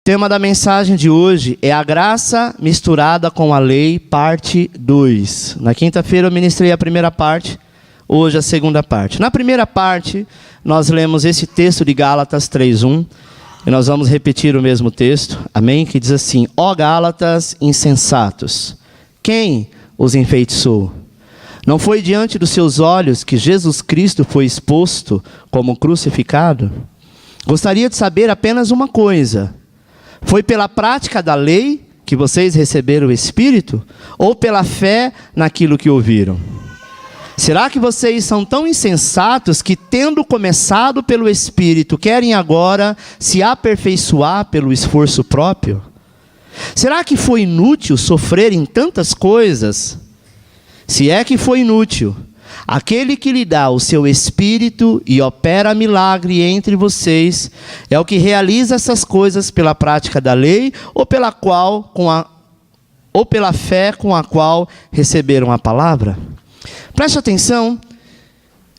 O tema da mensagem de hoje é a graça misturada com a lei, parte 2. Na quinta-feira eu ministrei a primeira parte, hoje a segunda parte. Na primeira parte, nós lemos esse texto de Gálatas 3:1, e nós vamos repetir o mesmo texto, amém? Que diz assim: ó Gálatas insensatos, quem os enfeitiçou? Não foi diante dos seus olhos que Jesus Cristo foi exposto como crucificado? Gostaria de saber apenas uma coisa: foi pela prática da lei que vocês receberam o Espírito? Ou pela fé naquilo que ouviram? Será que vocês são tão insensatos que, tendo começado pelo Espírito, querem agora se aperfeiçoar pelo esforço próprio? Será que foi inútil sofrer em tantas coisas? Se é que foi inútil, aquele que lhe dá o seu Espírito e opera milagre entre vocês, é o que realiza essas coisas pela prática da lei, ou pela fé com a qual receberam a palavra? Preste atenção,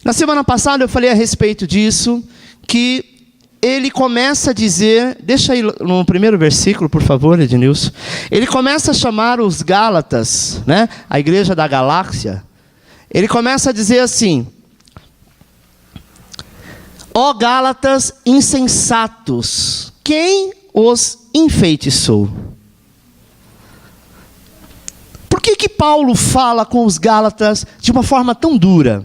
na semana passada eu falei a respeito disso, que ele começa a dizer, deixa aí no primeiro versículo, por favor, Ednilson. Ele começa a chamar os Gálatas, né, a igreja da galáxia. Ele começa a dizer assim: ó Gálatas insensatos, quem os enfeitiçou? Por que Paulo fala com os Gálatas de uma forma tão dura?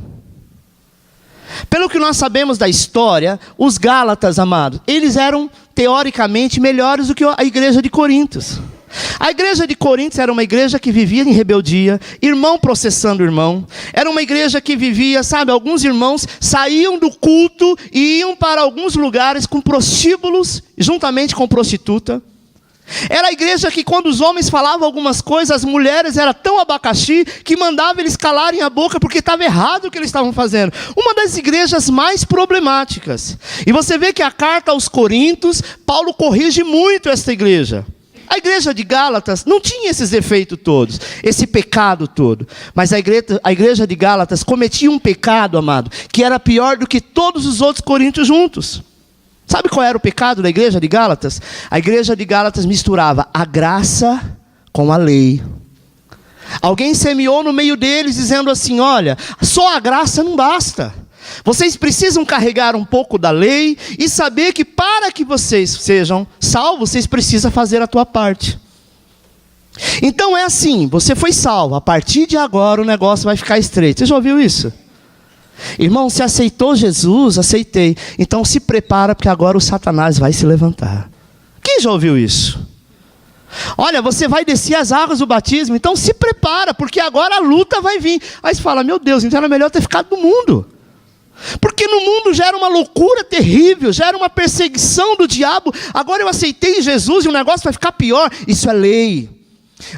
Pelo que nós sabemos da história, os Gálatas, amados, eles eram teoricamente melhores do que a igreja de Corinto. A igreja de Corinto era uma igreja que vivia em rebeldia, irmão processando irmão. Era uma igreja que vivia, sabe, alguns irmãos saíam do culto e iam para alguns lugares com prostíbulos, juntamente com prostituta. Era a igreja que, quando os homens falavam algumas coisas, as mulheres eram tão abacaxi que mandavam eles calarem a boca porque estava errado o que eles estavam fazendo. Uma das igrejas mais problemáticas. E você vê que a carta aos Coríntios, Paulo corrige muito esta igreja. A igreja de Gálatas não tinha esses defeitos todos, esse pecado todo. Mas a igreja de Gálatas cometia um pecado, amado, que era pior do que todos os outros coríntios juntos. Sabe qual era o pecado da igreja de Gálatas? A igreja de Gálatas misturava a graça com a lei. Alguém semeou no meio deles dizendo assim: olha, só a graça não basta. Vocês precisam carregar um pouco da lei e saber que para que vocês sejam salvos, vocês precisam fazer a tua parte. Então é assim, você foi salvo, a partir de agora o negócio vai ficar estreito. Você já ouviu isso? Irmão, você aceitou Jesus? Aceitei. Então se prepara, porque agora o Satanás vai se levantar. Quem já ouviu isso? Olha, você vai descer as águas do batismo, então se prepara, porque agora a luta vai vir. Aí você fala: meu Deus, então era melhor ter ficado no mundo. Porque no mundo já era uma loucura terrível, já era uma perseguição do diabo. Agora eu aceitei Jesus e o negócio vai ficar pior. Isso é lei.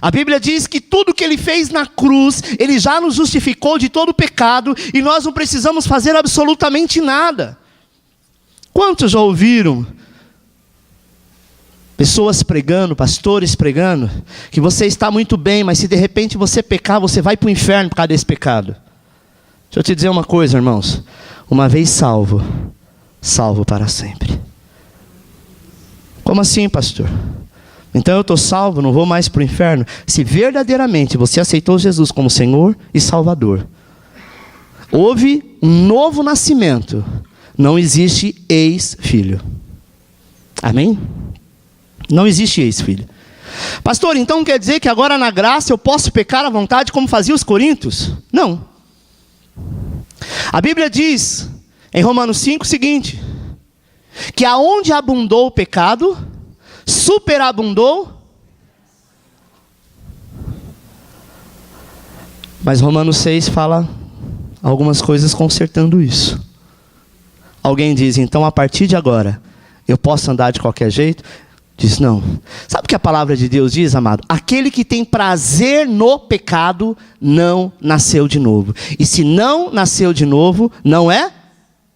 A Bíblia diz que tudo que ele fez na cruz, ele já nos justificou de todo o pecado, e nós não precisamos fazer absolutamente nada. Quantos já ouviram pessoas pregando, pastores pregando, que você está muito bem, mas se de repente você pecar, você vai para o inferno por causa desse pecado? Deixa eu te dizer uma coisa, irmãos. Uma vez salvo, salvo para sempre. Como assim, pastor? Então eu estou salvo, não vou mais para o inferno? Se verdadeiramente você aceitou Jesus como Senhor e Salvador, houve um novo nascimento. Não existe ex-filho. Amém? Não existe ex-filho. Pastor, então quer dizer que agora na graça eu posso pecar à vontade como faziam os coríntios? Não. A Bíblia diz em Romanos 5 o seguinte: que aonde abundou o pecado, superabundou. Mas Romanos 6 fala algumas coisas consertando isso. Alguém diz: então a partir de agora eu posso andar de qualquer jeito? Diz: não. Sabe o que a palavra de Deus diz, amado? Aquele que tem prazer no pecado não nasceu de novo. E se não nasceu de novo, não é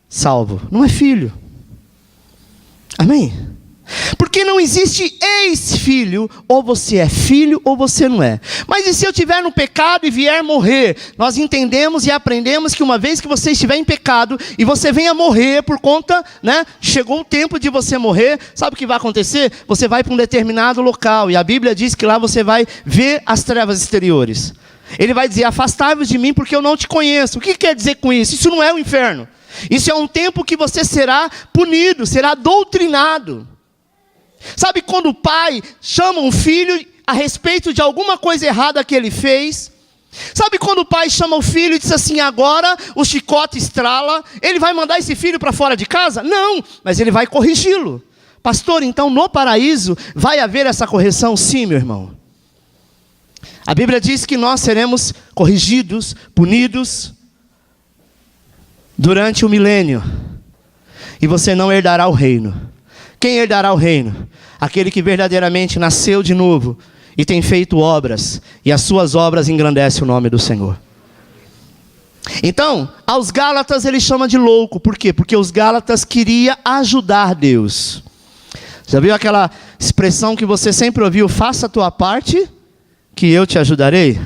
salvo, não é filho. Amém? Porque Porque não existe ex-filho, ou você é filho ou você não é. Mas e se eu estiver no pecado e vier morrer? Nós entendemos e aprendemos que uma vez que você estiver em pecado e você venha morrer por conta, né? Chegou o tempo de você morrer, sabe o que vai acontecer? Você vai para um determinado local e a Bíblia diz que lá você vai ver as trevas exteriores. Ele vai dizer: afastai-vos de mim porque eu não te conheço. O que quer dizer com isso? Isso não é o inferno. Isso é um tempo que você será punido, será doutrinado. Sabe quando o pai chama um filho a respeito de alguma coisa errada que ele fez? Sabe quando o pai chama o filho e diz assim: agora o chicote estrala, ele vai mandar esse filho para fora de casa? Não, mas ele vai corrigi-lo. Pastor, então no paraíso vai haver essa correção? Sim, meu irmão. A Bíblia diz que nós seremos corrigidos, punidos durante o milênio. E você não herdará o reino. Quem herdará o reino? Aquele que verdadeiramente nasceu de novo e tem feito obras. E as suas obras engrandecem o nome do Senhor. Então, aos Gálatas ele chama de louco. Por quê? Porque os Gálatas queriam ajudar Deus. Já viu aquela expressão que você sempre ouviu? Faça a tua parte, que eu te ajudarei?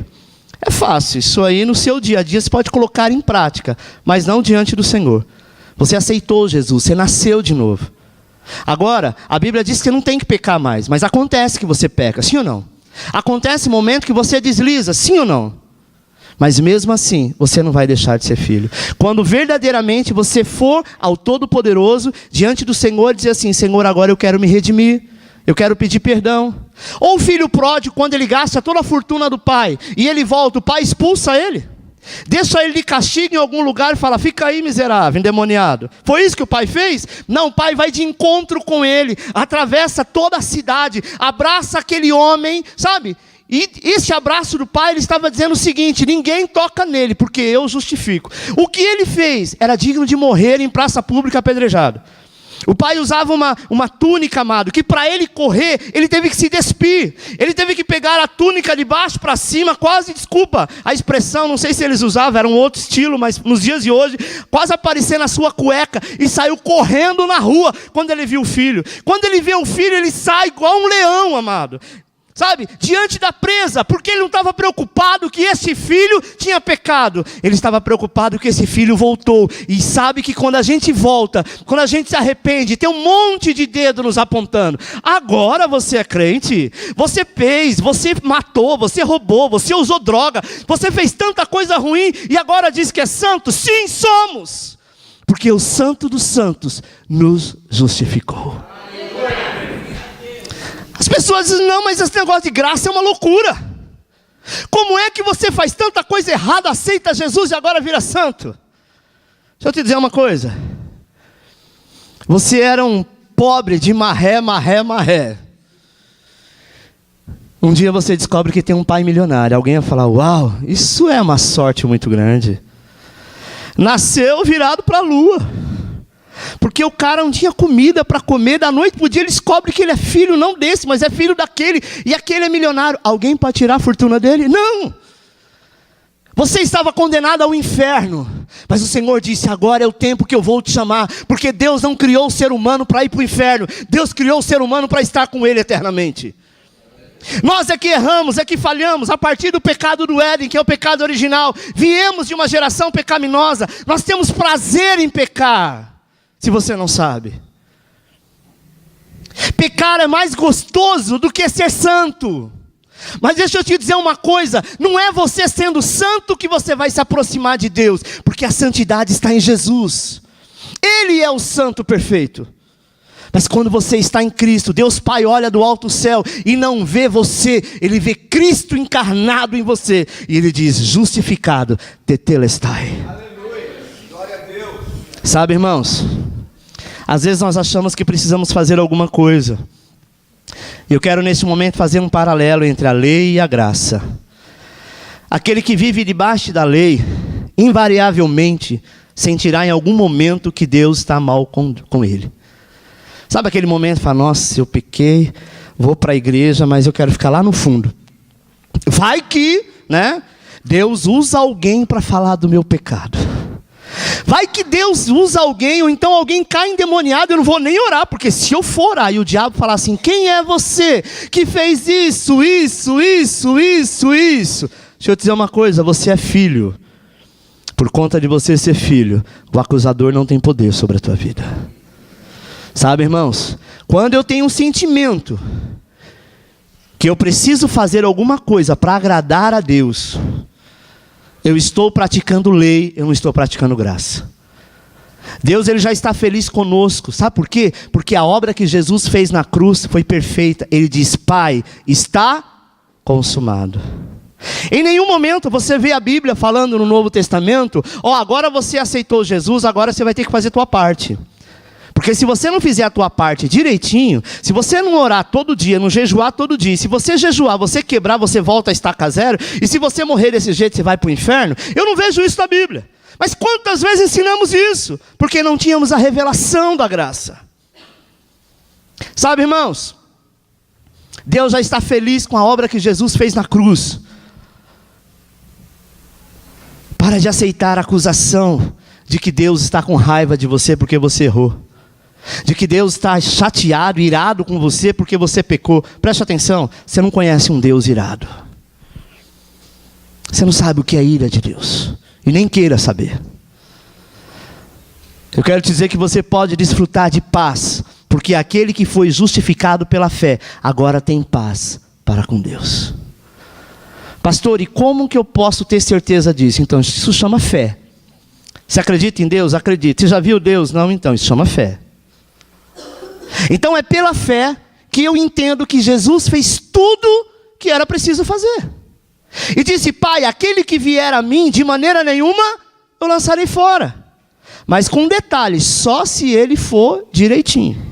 É fácil, isso aí no seu dia a dia você pode colocar em prática, mas não diante do Senhor. Você aceitou Jesus, você nasceu de novo. Agora, a Bíblia diz que não tem que pecar mais, mas acontece que você peca, sim ou não? Acontece momento que você desliza, sim ou não? Mas mesmo assim, você não vai deixar de ser filho. Quando verdadeiramente você for ao Todo-Poderoso, diante do Senhor, e dizer assim: Senhor, agora eu quero me redimir. Eu quero pedir perdão. Ou o filho pródigo, quando ele gasta toda a fortuna do pai, e ele volta, o pai expulsa ele. Deixa ele de castigo em algum lugar e fala: fica aí, miserável, endemoniado. Foi isso que o pai fez? Não, o pai vai de encontro com ele, atravessa toda a cidade, abraça aquele homem, sabe? E esse abraço do pai, ele estava dizendo o seguinte: ninguém toca nele, porque eu justifico. O que ele fez era digno de morrer em praça pública apedrejado. O pai usava uma túnica, amado, que para ele correr, ele teve que se despir. Ele teve que pegar a túnica de baixo para cima, quase, desculpa a expressão, não sei se eles usavam, era um outro estilo, mas nos dias de hoje, quase aparecendo na sua cueca, e saiu correndo na rua, quando ele viu o filho. Quando ele vê o filho, ele sai igual um leão, amado. Sabe, diante da presa, porque ele não estava preocupado que esse filho tinha pecado. Ele estava preocupado que esse filho voltou. E sabe que quando a gente volta, quando a gente se arrepende, tem um monte de dedo nos apontando. Agora você é crente, você fez, você matou, você roubou, você usou droga, você fez tanta coisa ruim e agora diz que é santo? Sim, somos. Porque o Santo dos Santos nos justificou. As pessoas dizem: não, mas esse negócio de graça é uma loucura. Como é que você faz tanta coisa errada, aceita Jesus e agora vira santo? Deixa eu te dizer uma coisa. Você era um pobre de marré. Um dia você descobre que tem um pai milionário. Alguém vai falar: uau, isso é uma sorte muito grande. Nasceu virado para a lua. Porque o cara não tinha comida para comer, da noite para o dia ele descobre que ele é filho não desse, mas é filho daquele, e aquele é milionário. Alguém pode tirar a fortuna dele? Não! Você estava condenado ao inferno, mas o Senhor disse: agora é o tempo que eu vou te chamar, porque Deus não criou o ser humano para ir para o inferno, Deus criou o ser humano para estar com ele eternamente. Nós é que erramos, é que falhamos a partir do pecado do Éden, que é o pecado original. Viemos de uma geração pecaminosa, nós temos prazer em pecar. Se você não sabe, pecar é mais gostoso do que ser santo. Mas deixa eu te dizer uma coisa: não é você sendo santo que você vai se aproximar de Deus, porque a santidade está em Jesus. Ele é o santo perfeito. Mas quando você está em Cristo, Deus Pai olha do alto céu e não vê você, Ele vê Cristo encarnado em você, e Ele diz: justificado, tetelestai. Sabe, irmãos, às vezes nós achamos que precisamos fazer alguma coisa. Eu quero nesse momento fazer um paralelo entre a lei e a graça. Aquele que vive debaixo da lei, invariavelmente sentirá em algum momento que Deus está mal com ele. Sabe aquele momento que fala: nossa, eu pequei, vou para a igreja, mas eu quero ficar lá no fundo. Vai que, né, Deus usa alguém para falar do meu pecado. Vai que Deus usa alguém, ou então alguém cai endemoniado, eu não vou nem orar, porque se eu for orar e o diabo falar assim, quem é você que fez isso? Deixa eu te dizer uma coisa, você é filho. Por conta de você ser filho, o acusador não tem poder sobre a tua vida. Sabe, irmãos, quando eu tenho um sentimento que eu preciso fazer alguma coisa para agradar a Deus, eu estou praticando lei, eu não estou praticando graça. Deus, ele já está feliz conosco. Sabe por quê? Porque a obra que Jesus fez na cruz foi perfeita. Ele diz, Pai, está consumado. Em nenhum momento você vê a Bíblia falando no Novo Testamento, agora você aceitou Jesus, agora você vai ter que fazer a tua parte. Porque se você não fizer a tua parte direitinho, se você não orar todo dia, não jejuar todo dia, se você jejuar, você quebrar, você volta a estaca zero, e se você morrer desse jeito, você vai para o inferno, eu não vejo isso na Bíblia. Mas quantas vezes ensinamos isso? Porque não tínhamos a revelação da graça. Sabe, irmãos, Deus já está feliz com a obra que Jesus fez na cruz. Para de aceitar a acusação de que Deus está com raiva de você porque você errou. De que Deus está chateado, irado com você porque você pecou. Preste atenção, você não conhece um Deus irado. Você não sabe o que é ira de Deus. E nem queira saber. Eu quero te dizer que você pode desfrutar de paz. Porque aquele que foi justificado pela fé, agora tem paz para com Deus. Pastor, e como que eu posso ter certeza disso? Então, isso chama fé. Você acredita em Deus? Acredita. Você já viu Deus? Não, então, isso chama fé. Então é pela fé que eu entendo que Jesus fez tudo que era preciso fazer. E disse, Pai, aquele que vier a mim, de maneira nenhuma, eu lançarei fora. Mas com detalhe, só se ele for direitinho.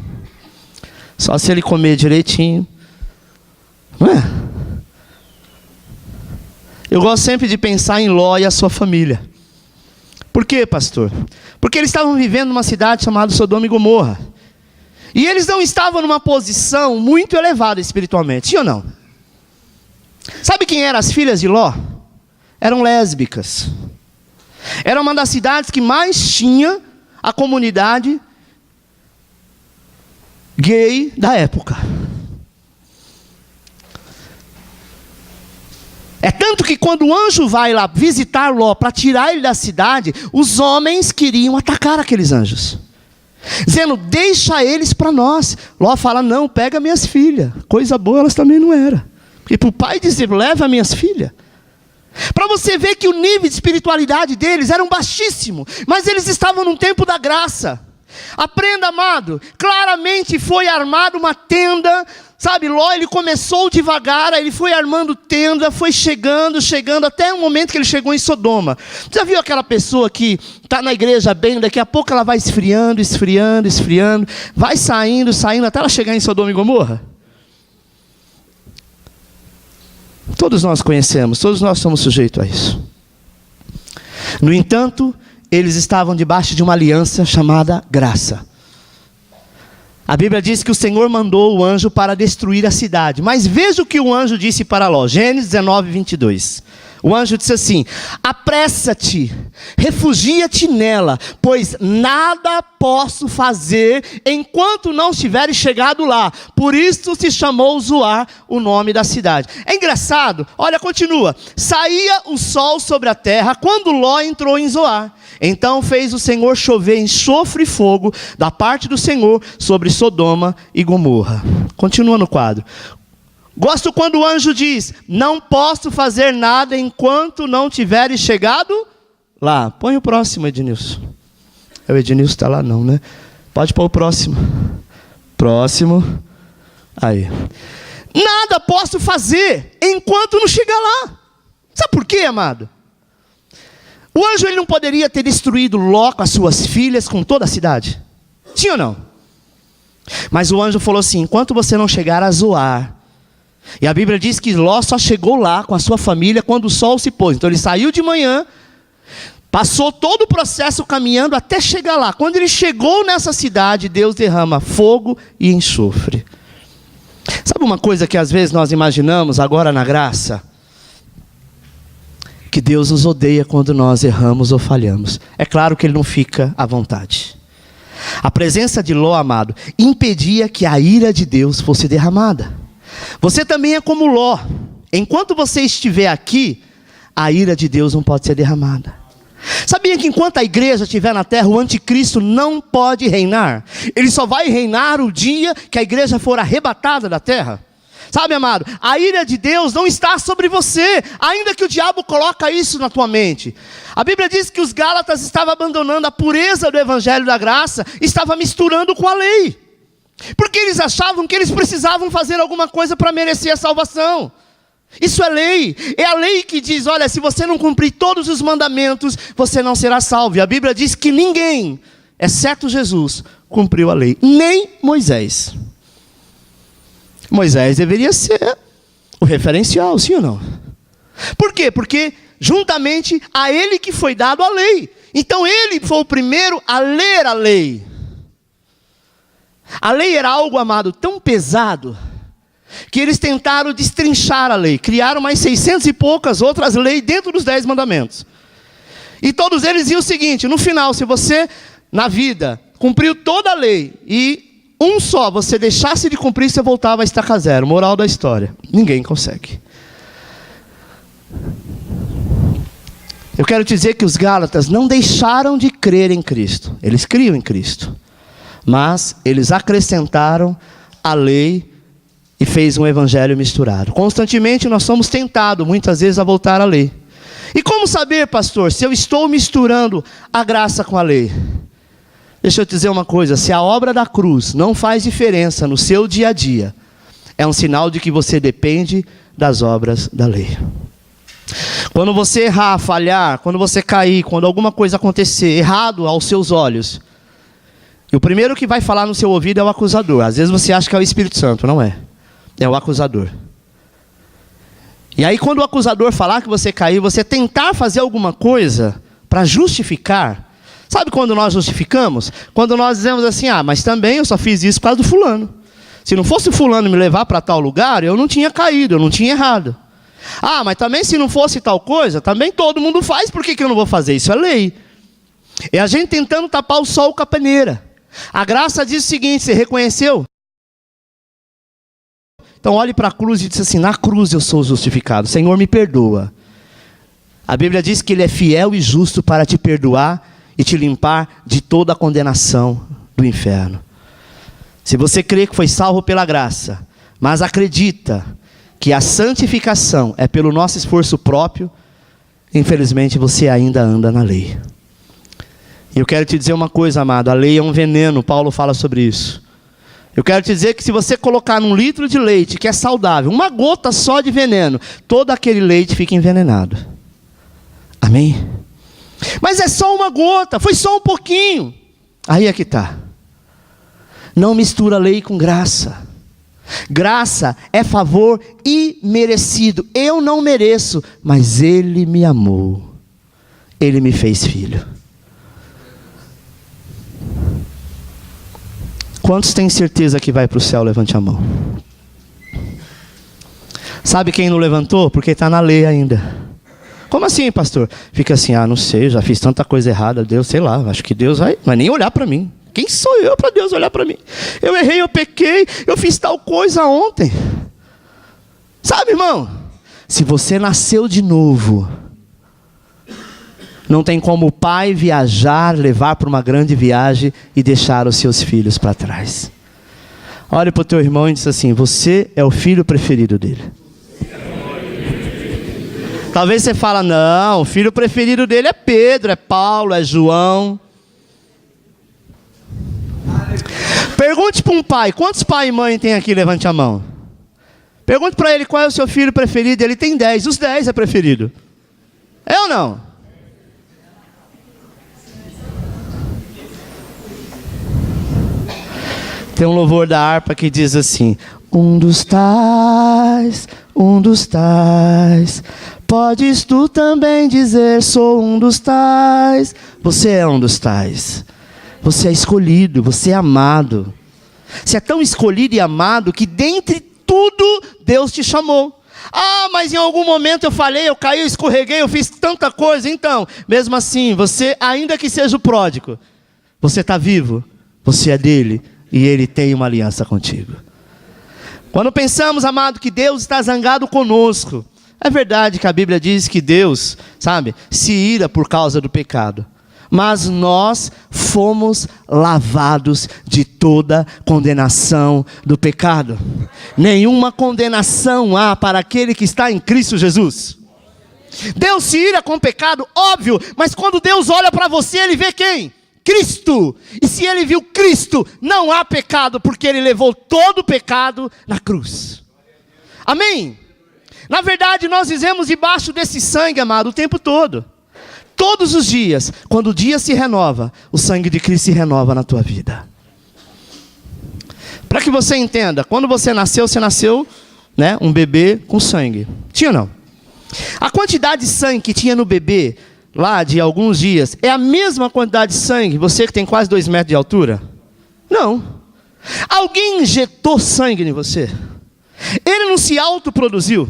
Só se ele comer direitinho. Não é? Eu gosto sempre de pensar em Ló e a sua família. Por quê, pastor? Porque eles estavam vivendo numa cidade chamada Sodoma e Gomorra. E eles não estavam numa posição muito elevada espiritualmente, sim ou não? Sabe quem eram as filhas de Ló? Eram lésbicas. Era uma das cidades que mais tinha a comunidade gay da época. É tanto que quando o anjo vai lá visitar Ló para tirar ele da cidade, os homens queriam atacar aqueles anjos. Dizendo, deixa eles para nós. Ló fala, não, pega minhas filhas. Coisa boa elas também não eram. E para o pai dizer, leva minhas filhas. Para você ver que o nível de espiritualidade deles era baixíssimo. Mas eles estavam num tempo da graça. Aprenda, amado, claramente foi armada uma tenda. Sabe, Ló, ele começou devagar, ele foi armando tenda, foi chegando, até o momento que ele chegou em Sodoma. Você já viu aquela pessoa que está na igreja bem, daqui a pouco ela vai esfriando, vai saindo, até ela chegar em Sodoma e Gomorra? Todos nós conhecemos, todos nós somos sujeitos a isso. No entanto, eles estavam debaixo de uma aliança chamada graça. A Bíblia diz que o Senhor mandou o anjo para destruir a cidade. Mas veja o que o anjo disse para Ló. Gênesis 19, 22. O anjo disse assim, apressa-te, refugia-te nela, pois nada posso fazer enquanto não estiveres chegado lá. Por isso se chamou Zoar o nome da cidade. É engraçado, olha, continua. Saía o sol sobre a terra quando Ló entrou em Zoar. Então fez o Senhor chover enxofre e fogo da parte do Senhor sobre Sodoma e Gomorra. Continua no quadro. Gosto quando o anjo diz, não posso fazer nada enquanto não tiveres chegado lá. Põe o próximo, Ednilson. O Ednilson está lá não, né? Pode pôr o próximo. Próximo. Aí. Nada posso fazer enquanto não chegar lá. Sabe por quê, amado? O anjo ele não poderia ter destruído Ló com as suas filhas, com toda a cidade? Sim ou não? Mas o anjo falou assim, enquanto você não chegar a Zoar. E a Bíblia diz que Ló só chegou lá com a sua família quando o sol se pôs. Então ele saiu de manhã, passou todo o processo caminhando até chegar lá. Quando ele chegou nessa cidade, Deus derrama fogo e enxofre. Sabe uma coisa que às vezes nós imaginamos agora na graça? que Deus nos odeia quando nós erramos ou falhamos. É claro que Ele não fica à vontade. A presença de Ló, amado, impedia que a ira de Deus fosse derramada. Você também é como Ló. Enquanto você estiver aqui, a ira de Deus não pode ser derramada. Sabia que enquanto a igreja estiver na terra, o anticristo não pode reinar? Ele só vai reinar o dia que a igreja for arrebatada da terra. Sabe, amado, a ira de Deus não está sobre você, ainda que o diabo coloque isso na tua mente. A Bíblia diz que os Gálatas estavam abandonando a pureza do Evangelho da Graça, estavam misturando com a lei. Porque eles achavam que eles precisavam fazer alguma coisa para merecer a salvação. Isso é lei. É a lei que diz, olha, se você não cumprir todos os mandamentos, você não será salvo. E a Bíblia diz que ninguém, exceto Jesus, cumpriu a lei. Nem Moisés. Moisés deveria ser o referencial, sim ou não? Por quê? Porque juntamente a ele que foi dado a lei. Então ele foi o primeiro a ler a lei. A lei era algo, amado, tão pesado, que eles tentaram destrinchar a lei. Criaram mais 600 e poucas outras leis dentro dos 10 mandamentos. E todos eles diziam o seguinte, no final, se você, na vida, cumpriu toda a lei, e um só, você deixasse de cumprir, você voltava a estaca zero. Moral da história, ninguém consegue. Eu quero te dizer que os Gálatas não deixaram de crer em Cristo. Eles criam em Cristo. Mas eles acrescentaram a lei e fez um evangelho misturado. Constantemente nós somos tentados, muitas vezes, a voltar à lei. E como saber, pastor, se eu estou misturando a graça com a lei? Deixa eu te dizer uma coisa, se a obra da cruz não faz diferença no seu dia a dia, é um sinal de que você depende das obras da lei. Quando você errar, falhar, quando você cair, quando alguma coisa acontecer errado aos seus olhos, e o primeiro que vai falar no seu ouvido é o acusador. Às vezes você acha que é o Espírito Santo, não é? É o acusador. E aí quando o acusador falar que você caiu, você tentar fazer alguma coisa para justificar. Sabe quando nós justificamos? Quando nós dizemos assim, mas também eu só fiz isso por causa do fulano. Se não fosse o fulano me levar para tal lugar, eu não tinha caído, eu não tinha errado. Mas também se não fosse tal coisa, também todo mundo faz, por que eu não vou fazer? Isso é lei. É a gente tentando tapar o sol com a peneira. A graça diz o seguinte, você reconheceu? Então olhe para a cruz e diz assim, na cruz eu sou justificado, Senhor me perdoa. A Bíblia diz que Ele é fiel e justo para te perdoar e te limpar de toda a condenação do inferno. Se você crê que foi salvo pela graça, mas acredita que a santificação é pelo nosso esforço próprio, infelizmente você ainda anda na lei. E eu quero te dizer uma coisa, amado, a lei é um veneno, Paulo fala sobre isso. Eu quero te dizer que se você colocar num litro de leite que é saudável, uma gota só de veneno, todo aquele leite fica envenenado. Amém? Mas é só uma gota, foi só um pouquinho. Aí é que está. Não mistura lei com graça. Graça é favor imerecido. Eu não mereço, mas Ele me amou. Ele me fez filho. Quantos têm certeza que vai para o céu? Levante a mão. Sabe quem não levantou? Porque está na lei ainda. Como assim, pastor? Fica assim, não sei, já fiz tanta coisa errada, Deus, sei lá, acho que Deus vai nem olhar para mim. Quem sou eu para Deus olhar para mim? Eu errei, eu pequei, eu fiz tal coisa ontem. Sabe, irmão? Se você nasceu de novo, não tem como o pai viajar, levar para uma grande viagem e deixar os seus filhos para trás. Olhe para o teu irmão e diz assim, você é o filho preferido dele. Talvez você fala, não, o filho preferido dele é Pedro, é Paulo, é João. Pergunte para um pai, quantos pai e mãe tem aqui? Levante a mão. Pergunte para ele qual é o seu filho preferido, ele tem 10, os 10 é preferido. É ou não? Tem um louvor da harpa que diz assim, um dos tais, podes tu também dizer, sou um dos tais. Você é um dos tais. Você é escolhido, você é amado. Você é tão escolhido e amado que dentre tudo Deus te chamou. mas em algum momento eu falhei, eu caí, eu escorreguei, eu fiz tanta coisa. Então, mesmo assim, você, ainda que seja o pródigo, você está vivo, você é dele e ele tem uma aliança contigo. Quando pensamos, amado, que Deus está zangado conosco, é verdade que a Bíblia diz que Deus, sabe, se ira por causa do pecado. Mas nós fomos lavados de toda condenação do pecado. Nenhuma condenação há para aquele que está em Cristo Jesus. Deus se ira com o pecado, óbvio, mas quando Deus olha para você, Ele vê quem? Cristo. E se Ele viu Cristo, não há pecado, porque Ele levou todo o pecado na cruz. Amém? Na verdade, nós vivemos debaixo desse sangue, amado, o tempo todo. Todos os dias, quando o dia se renova, o sangue de Cristo se renova na tua vida. Para que você entenda, quando você nasceu, né, um bebê com sangue. Tinha ou não? A quantidade de sangue que tinha no bebê, lá de alguns dias, é a mesma quantidade de sangue, você que tem quase 2 metros de altura? Não. Alguém injetou sangue em você. Ele não se autoproduziu.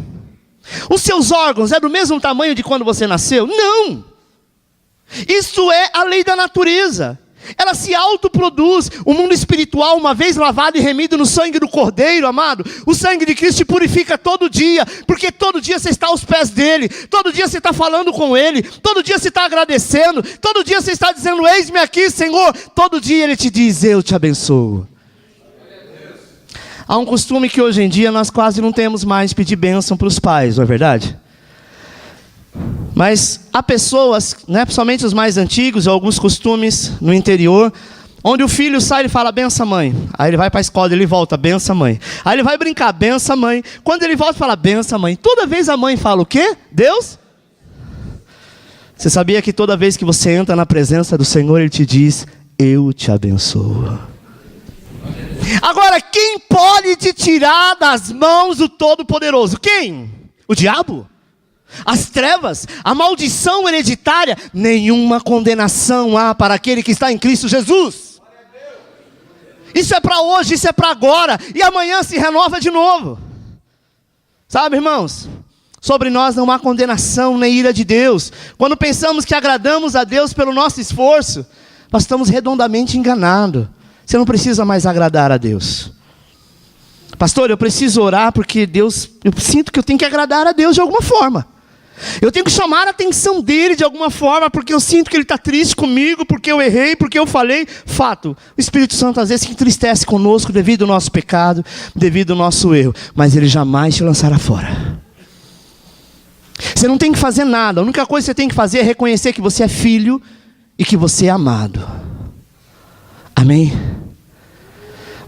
Os seus órgãos é do mesmo tamanho de quando você nasceu? Não. Isso é a lei da natureza. Ela se autoproduz. O mundo espiritual, uma vez lavado e remido no sangue do Cordeiro, amado, o sangue de Cristo te purifica todo dia, porque todo dia você está aos pés dele, todo dia você está falando com ele, todo dia você está agradecendo, todo dia você está dizendo, eis-me aqui, Senhor. Todo dia ele te diz, eu te abençoo. Há um costume que hoje em dia nós quase não temos mais, pedir bênção para os pais, não é verdade? Mas há pessoas, né, principalmente os mais antigos, alguns costumes no interior, onde o filho sai e fala, benção mãe. Aí ele vai para a escola, ele volta, benção mãe. Aí ele vai brincar, benção mãe. Quando ele volta, fala, benção mãe. Toda vez a mãe fala o quê? Deus? Você sabia que toda vez que você entra na presença do Senhor, Ele te diz, eu te abençoo. Agora, quem pode te tirar das mãos do Todo-Poderoso? Quem? O diabo? As trevas? A maldição hereditária? Nenhuma condenação há para aquele que está em Cristo Jesus. Isso é para hoje, isso é para agora. E amanhã se renova de novo. Sabe, irmãos? Sobre nós não há condenação nem ira de Deus. Quando pensamos que agradamos a Deus pelo nosso esforço, nós estamos redondamente enganados. Você não precisa mais agradar a Deus. Pastor, eu preciso orar porque Deus, eu sinto que eu tenho que agradar a Deus de alguma forma. Eu tenho que chamar a atenção dele de alguma forma, porque eu sinto que ele está triste comigo, porque eu errei, porque eu falei. Fato, o Espírito Santo às vezes se entristece conosco devido ao nosso pecado, devido ao nosso erro, mas ele jamais te lançará fora. Você não tem que fazer nada, a única coisa que você tem que fazer é reconhecer que você é filho e que você é amado. Amém?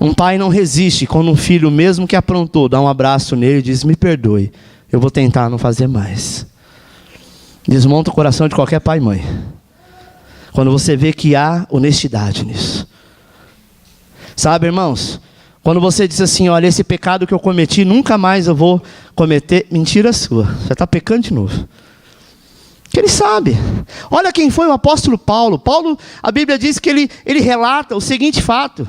Um pai não resiste quando um filho, mesmo que aprontou, dá um abraço nele e diz, me perdoe, eu vou tentar não fazer mais. Desmonta o coração de qualquer pai e mãe, quando você vê que há honestidade nisso. Sabe, irmãos, quando você diz assim, olha, esse pecado que eu cometi, nunca mais eu vou cometer, mentira sua, você está pecando de novo. Que ele sabe. Olha quem foi o apóstolo Paulo. Paulo, a Bíblia diz que ele relata o seguinte fato: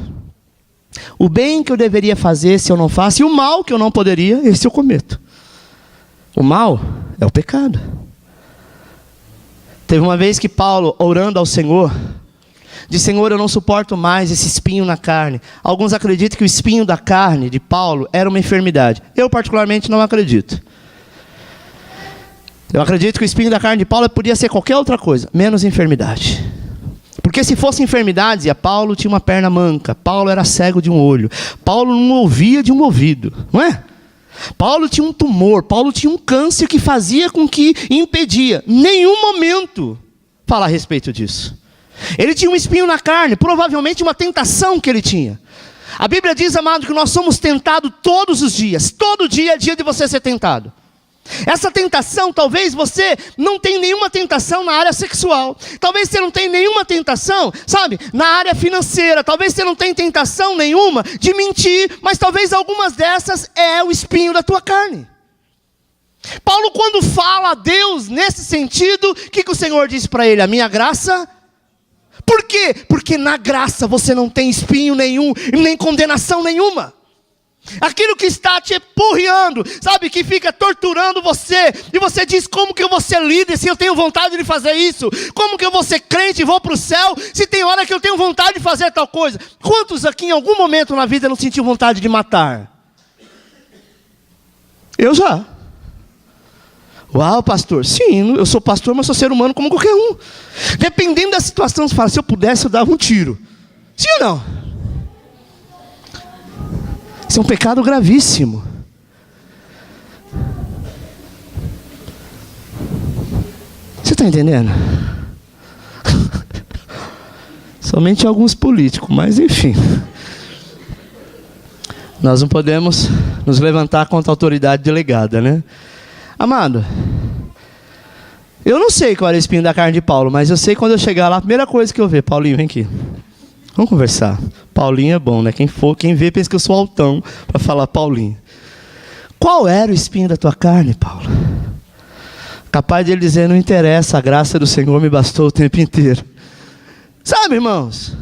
o bem que eu deveria fazer, se eu não faço, e o mal que eu não poderia, esse eu cometo. O mal é o pecado. Teve uma vez que Paulo, orando ao Senhor, disse, Senhor, eu não suporto mais esse espinho na carne. Alguns acreditam que o espinho da carne de Paulo era uma enfermidade. Eu particularmente não acredito. Eu acredito que o espinho da carne de Paulo podia ser qualquer outra coisa, menos enfermidade. Porque se fosse enfermidade, dizia, Paulo tinha uma perna manca, Paulo era cego de um olho, Paulo não ouvia de um ouvido, não é? Paulo tinha um tumor, Paulo tinha um câncer que fazia com que impedia, nenhum momento, falar a respeito disso. Ele tinha um espinho na carne, provavelmente uma tentação que ele tinha. A Bíblia diz, amado, que nós somos tentados todos os dias, todo dia é dia de você ser tentado. Essa tentação, talvez você não tenha nenhuma tentação na área sexual. Talvez você não tenha nenhuma tentação, sabe, na área financeira. Talvez você não tenha tentação nenhuma de mentir. Mas talvez algumas dessas é o espinho da tua carne. Paulo, quando fala a Deus nesse sentido, o que o Senhor diz para ele? A minha graça. Por quê? Porque na graça você não tem espinho nenhum, nem condenação nenhuma. Aquilo que está te empurrando, sabe, que fica torturando você. E você diz, como que eu vou ser líder se eu tenho vontade de fazer isso? Como que eu vou ser crente e vou para o céu se tem hora que eu tenho vontade de fazer tal coisa? Quantos aqui em algum momento na vida não sentiu vontade de matar? Eu já. Uau, pastor. Sim, eu sou pastor, mas sou ser humano como qualquer um. Dependendo da situação, você fala, se eu pudesse eu dava um tiro. Sim ou não? Isso é um pecado gravíssimo. Você está entendendo? Somente alguns políticos, mas enfim. Nós não podemos nos levantar contra a autoridade delegada, né? Amado, eu não sei qual era o espinho da carne de Paulo, mas eu sei quando eu chegar lá, a primeira coisa que eu ver, Paulinho, vem aqui. Vamos conversar. Paulinho é bom, né? Quem vê pensa que eu sou altão para falar Paulinho. Qual era o espinho da tua carne, Paulo? Capaz de ele dizer, não interessa, a graça do Senhor me bastou o tempo inteiro. Sabe, irmãos?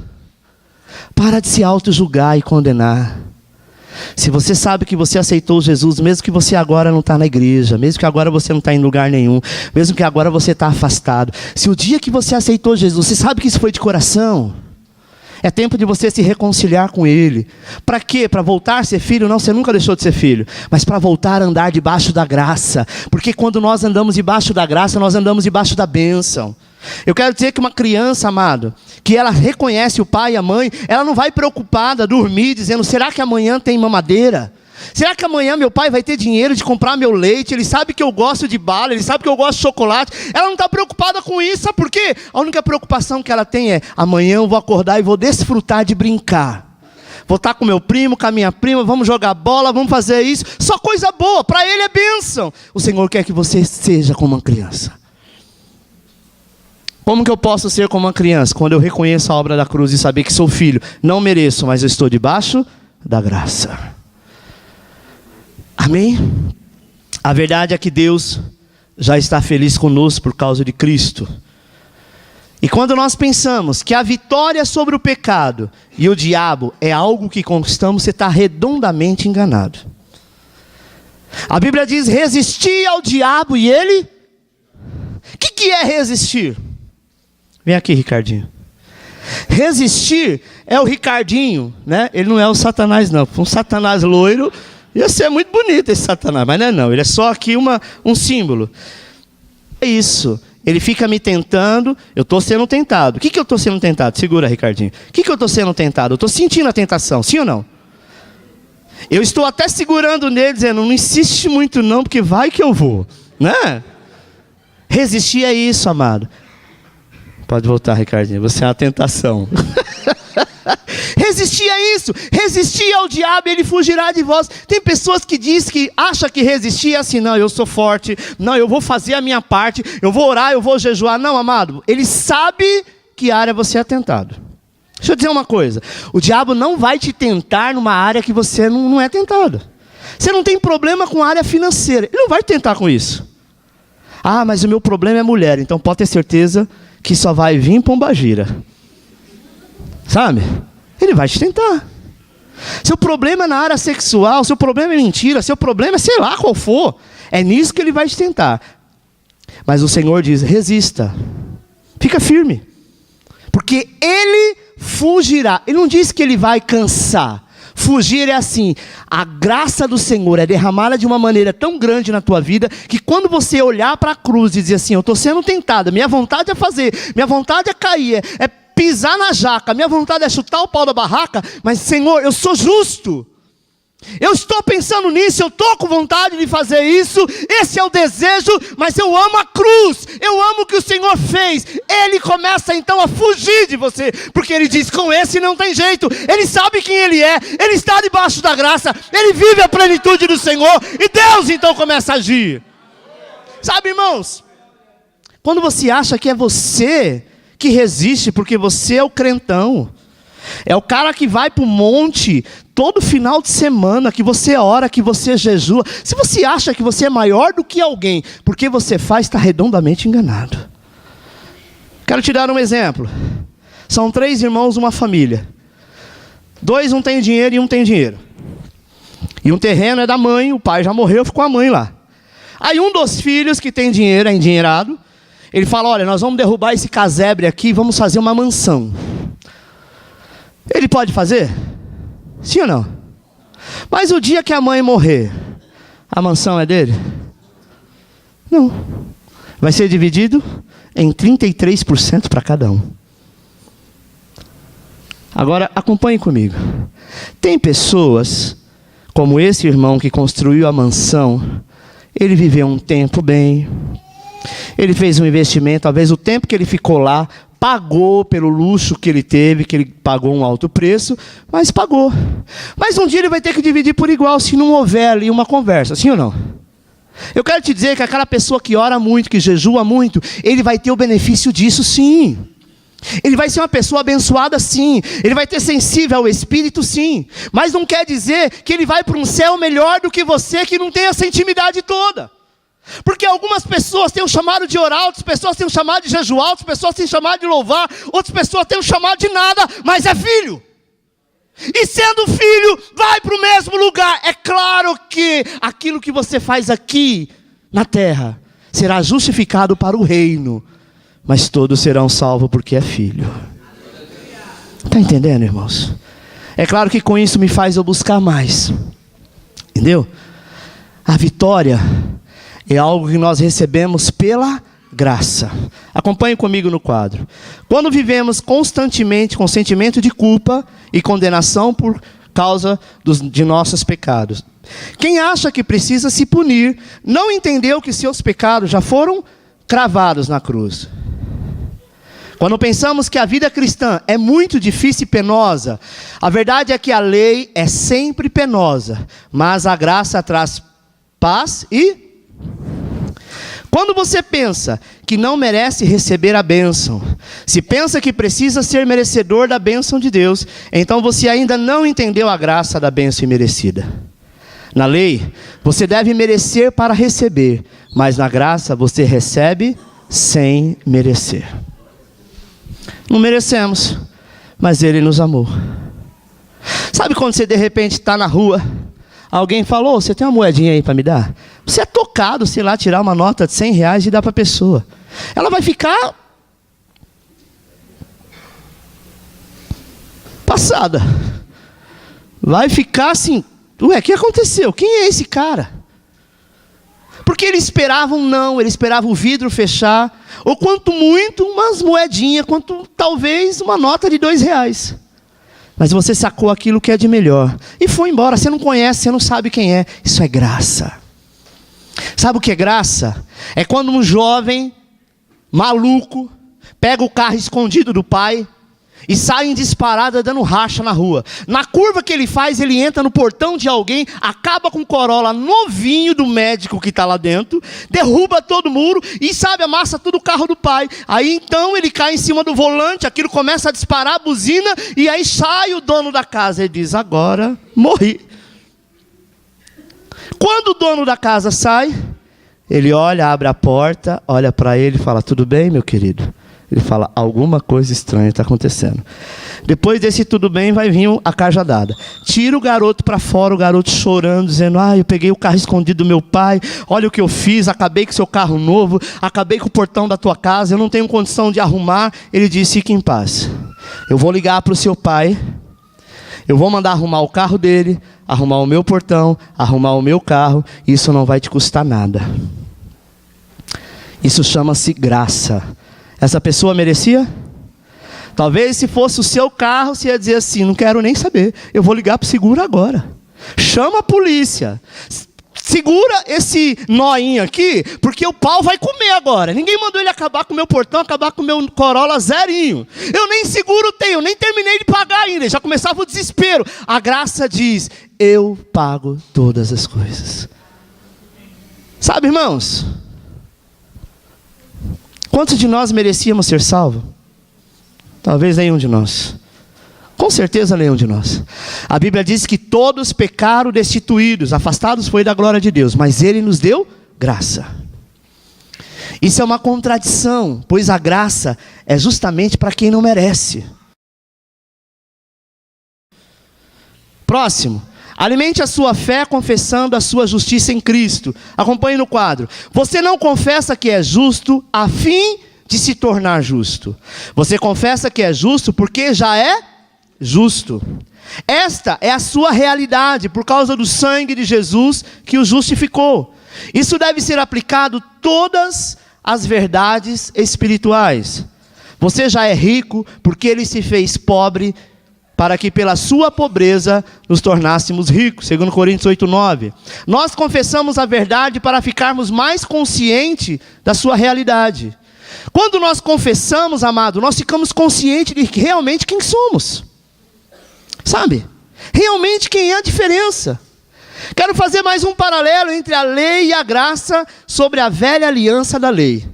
Para de se auto-julgar e condenar. Se você sabe que você aceitou Jesus, mesmo que você agora não está na igreja, mesmo que agora você não está em lugar nenhum, mesmo que agora você está afastado, se o dia que você aceitou Jesus, você sabe que isso foi de coração, é tempo de você se reconciliar com Ele. Para quê? Para voltar a ser filho? Não, você nunca deixou de ser filho. Mas para voltar a andar debaixo da graça. Porque quando nós andamos debaixo da graça, nós andamos debaixo da bênção. Eu quero dizer que uma criança, amado, que ela reconhece o pai e a mãe, ela não vai preocupada, dormir, dizendo, será que amanhã tem mamadeira? Será que amanhã meu pai vai ter dinheiro de comprar meu leite? Ele sabe que eu gosto de bala, ele sabe que eu gosto de chocolate. Ela não está preocupada com isso, sabe por quê? A única preocupação que ela tem é, amanhã eu vou acordar e vou desfrutar de brincar. Vou estar com meu primo, com a minha prima, vamos jogar bola, vamos fazer isso. Só coisa boa, para ele é bênção. O Senhor quer que você seja como uma criança. Como que eu posso ser como uma criança? Quando eu reconheço a obra da cruz e saber que sou filho. Não mereço, mas eu estou debaixo da graça. Amém? A verdade é que Deus já está feliz conosco por causa de Cristo. E quando nós pensamos que a vitória sobre o pecado e o diabo é algo que conquistamos, você está redondamente enganado. A Bíblia diz, resistir ao diabo e ele... O que é resistir? Vem aqui, Ricardinho. Resistir é o Ricardinho, né? Ele não é o Satanás, não. Um Satanás loiro... Ia ser muito bonito esse Satanás, mas não é não. Ele é só aqui um símbolo. É isso. Ele fica me tentando, eu estou sendo tentado. O que eu estou sendo tentado? Segura, Ricardinho. O que eu estou sendo tentado? Eu estou sentindo a tentação, sim ou não? Eu estou até segurando nele, dizendo, não insiste muito não, porque vai que eu vou. Né? Resistir é isso, amado. Pode voltar, Ricardinho, você é uma tentação. Resistir a isso, resistir ao diabo, ele fugirá de vós. Tem pessoas que acham que resistir é assim, não, eu sou forte, não, eu vou fazer a minha parte, eu vou orar, eu vou jejuar. Não, amado, ele sabe que área você é tentado. Deixa eu dizer uma coisa, o diabo não vai te tentar numa área que você não é tentado. Você não tem problema com a área financeira, ele não vai tentar com isso. Ah, mas o meu problema é mulher, então pode ter certeza que só vai vir pombagira. Sabe? Ele vai te tentar. Seu problema é na área sexual, seu problema é mentira, seu problema é sei lá qual for. É nisso que ele vai te tentar. Mas o Senhor diz, resista. Fica firme. Porque ele fugirá. Ele não diz que ele vai cansar. Fugir é assim, a graça do Senhor é derramada de uma maneira tão grande na tua vida, que quando você olhar para a cruz e dizer assim, eu estou sendo tentado, minha vontade é fazer, minha vontade é cair, é pisar na jaca, minha vontade é chutar o pau da barraca, mas Senhor, eu sou justo. Eu estou pensando nisso, eu estou com vontade de fazer isso, esse é o desejo, mas eu amo a cruz, eu amo o que o Senhor fez. Ele começa então a fugir de você, porque ele diz, com esse não tem jeito, ele sabe quem ele é, ele está debaixo da graça, ele vive a plenitude do Senhor, e Deus então começa a agir. Sabe, irmãos, quando você acha que é você que resiste, porque você é o crentão, é o cara que vai para o monte todo final de semana, que você ora, que você jejua. Se você acha que você é maior do que alguém, porque você faz, está redondamente enganado. Quero te dar um exemplo. São 3 irmãos, uma família. 2 não têm dinheiro e 1 tem dinheiro. E um terreno é da mãe, o pai já morreu, ficou a mãe lá. Aí um dos filhos que tem dinheiro, é endinheirado, ele fala, olha, nós vamos derrubar esse casebre aqui e vamos fazer uma mansão. Ele pode fazer? Sim ou não? Mas o dia que a mãe morrer, a mansão é dele? Não. Vai ser dividido em 33% para cada um. Agora, acompanhe comigo. Tem pessoas, como esse irmão que construiu a mansão, ele viveu um tempo bem, ele fez um investimento, talvez o tempo que ele ficou lá, pagou pelo luxo que ele teve, que ele pagou um alto preço, mas pagou. Mas um dia ele vai ter que dividir por igual, se não houver ali uma conversa, sim ou não? Eu quero te dizer que aquela pessoa que ora muito, que jejua muito, ele vai ter o benefício disso sim. Ele vai ser uma pessoa abençoada sim, ele vai ter sensível ao Espírito sim, mas não quer dizer que ele vai para um céu melhor do que você que não tem essa intimidade toda. Porque algumas pessoas têm o chamado de orar, outras pessoas têm o chamado de jejuar, outras pessoas têm o chamado de louvar, outras pessoas têm o chamado de nada, mas é filho. E sendo filho, vai para o mesmo lugar. É claro que aquilo que você faz aqui na terra será justificado para o reino, mas todos serão salvos porque é filho. Está entendendo, irmãos? É claro que com isso me faz eu buscar mais. Entendeu? A vitória é algo que nós recebemos pela graça. Acompanhe comigo no quadro. Quando vivemos constantemente com sentimento de culpa e condenação por causa de nossos pecados. Quem acha que precisa se punir, não entendeu que seus pecados já foram cravados na cruz. Quando pensamos que a vida cristã é muito difícil e penosa, a verdade é que a lei é sempre penosa, mas a graça traz paz e... Quando você pensa que não merece receber a bênção, se pensa que precisa ser merecedor da bênção de Deus, então você ainda não entendeu a graça da bênção imerecida. Na lei, você deve merecer para receber, mas na graça você recebe sem merecer. Não merecemos, mas Ele nos amou. Sabe quando você de repente está na rua, alguém falou, você tem uma moedinha aí para me dar? Você é tocado, sei lá, tirar uma nota de R$100 e dar para a pessoa. Ela vai ficar passada. Vai ficar assim, ué, o que aconteceu? Quem é esse cara? Porque ele esperava um não, ele esperava o vidro fechar, ou quanto muito, umas moedinhas, quanto talvez uma nota de R$2. Mas você sacou aquilo que é de melhor e foi embora. Você não conhece, você não sabe quem é. Isso é graça. Sabe o que é graça? É quando um jovem maluco pega o carro escondido do pai e sai em disparada dando racha na rua. Na curva que ele faz, ele entra no portão de alguém, acaba com o Corolla novinho do médico que está lá dentro, derruba todo mundo e, sabe, amassa todo o carro do pai. Aí então ele cai em cima do volante, aquilo começa a disparar a buzina e aí sai o dono da casa e diz, agora morri. Quando o dono da casa sai, ele olha, abre a porta, olha para ele e fala, tudo bem, meu querido? Ele fala, alguma coisa estranha está acontecendo. Depois desse tudo bem, vai vir a cajadada. Tira o garoto para fora, o garoto chorando, dizendo, eu peguei o carro escondido do meu pai, olha o que eu fiz, acabei com seu carro novo, acabei com o portão da tua casa, eu não tenho condição de arrumar. Ele disse, fique em paz. Eu vou ligar para o seu pai, eu vou mandar arrumar o carro dele, arrumar o meu portão, arrumar o meu carro, isso não vai te custar nada. Isso chama-se graça. Essa pessoa merecia? Talvez se fosse o seu carro, você ia dizer assim, não quero nem saber, eu vou ligar para o seguro agora. Chama a polícia. Segura esse noinho aqui, porque o pau vai comer agora. Ninguém mandou ele acabar com o meu portão, acabar com o meu Corolla zerinho. Eu nem seguro tenho, nem terminei de pagar ainda, já começava o desespero. A graça diz, eu pago todas as coisas. Sabe, irmãos? Quantos de nós merecíamos ser salvos? Talvez nenhum de nós. Com certeza nenhum de nós. A Bíblia diz que todos pecaram destituídos, afastados foi da glória de Deus, mas Ele nos deu graça. Isso é uma contradição, pois a graça é justamente para quem não merece. Próximo. Alimente a sua fé confessando a sua justiça em Cristo. Acompanhe no quadro. Você não confessa que é justo a fim de se tornar justo. Você confessa que é justo porque já é justo. Esta é a sua realidade por causa do sangue de Jesus que o justificou. Isso deve ser aplicado todas as verdades espirituais. Você já é rico porque ele se fez pobre para que pela sua pobreza nos tornássemos ricos, segundo Coríntios 8:9. Nós confessamos a verdade para ficarmos mais conscientes da sua realidade. Quando nós confessamos, amado, nós ficamos conscientes de realmente quem somos. Sabe? Realmente quem é a diferença. Quero fazer mais um paralelo entre a lei e a graça sobre a velha aliança da lei.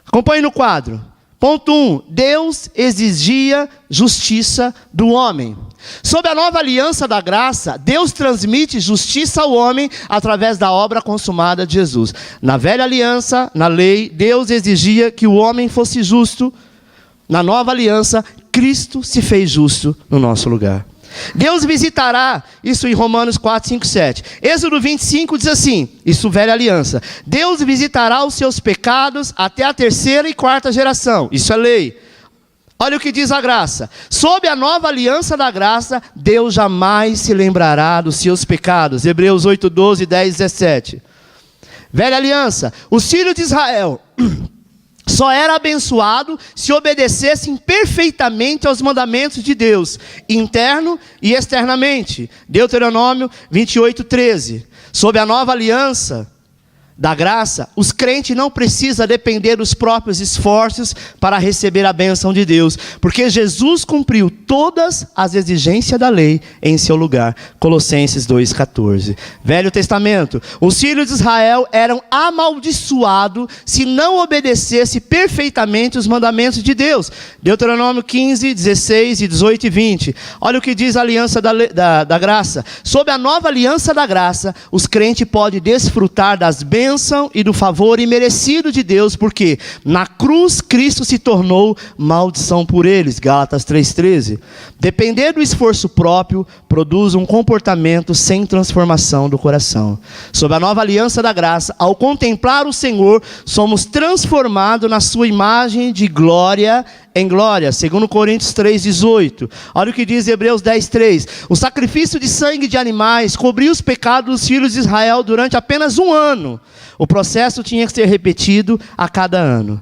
Acompanhe no quadro. Ponto 1. Deus exigia justiça do homem. Sob a nova aliança da graça, Deus transmite justiça ao homem através da obra consumada de Jesus. Na velha aliança, na lei, Deus exigia que o homem fosse justo. Na nova aliança, Cristo se fez justo no nosso lugar. Deus visitará, isso em Romanos 4, 5, 7. Êxodo 25 diz assim, isso velha aliança. Deus visitará os seus pecados até a 3ª e 4ª geração. Isso é lei. Olha o que diz a graça. Sob a nova aliança da graça, Deus jamais se lembrará dos seus pecados. Hebreus 8, 12, 10, 17. Velha aliança. Os filhos de Israel só era abençoado se obedecessem perfeitamente aos mandamentos de Deus, interno e externamente. Deuteronômio 28, 13. Sob a nova aliança da graça, os crentes não precisam depender dos próprios esforços para receber a bênção de Deus, porque Jesus cumpriu todas as exigências da lei em seu lugar. Colossenses 2,14. Velho Testamento. Os filhos de Israel eram amaldiçoados se não obedecesse perfeitamente os mandamentos de Deus. Deuteronômio 15, 16, 18 e 20. Olha o que diz a aliança da graça. Sob a nova aliança da graça, os crentes podem desfrutar das bênçãos e do favor imerecido de Deus, porque na cruz Cristo se tornou maldição por eles. Gálatas 3,13. Depender do esforço próprio produz um comportamento sem transformação do coração. Sob a nova aliança da graça, ao contemplar o Senhor, somos transformados na sua imagem de glória em glória, segundo Coríntios 3,18. Olha o que diz Hebreus 10,3. O sacrifício de sangue de animais cobriu os pecados dos filhos de Israel durante apenas um ano. O processo tinha que ser repetido a cada ano.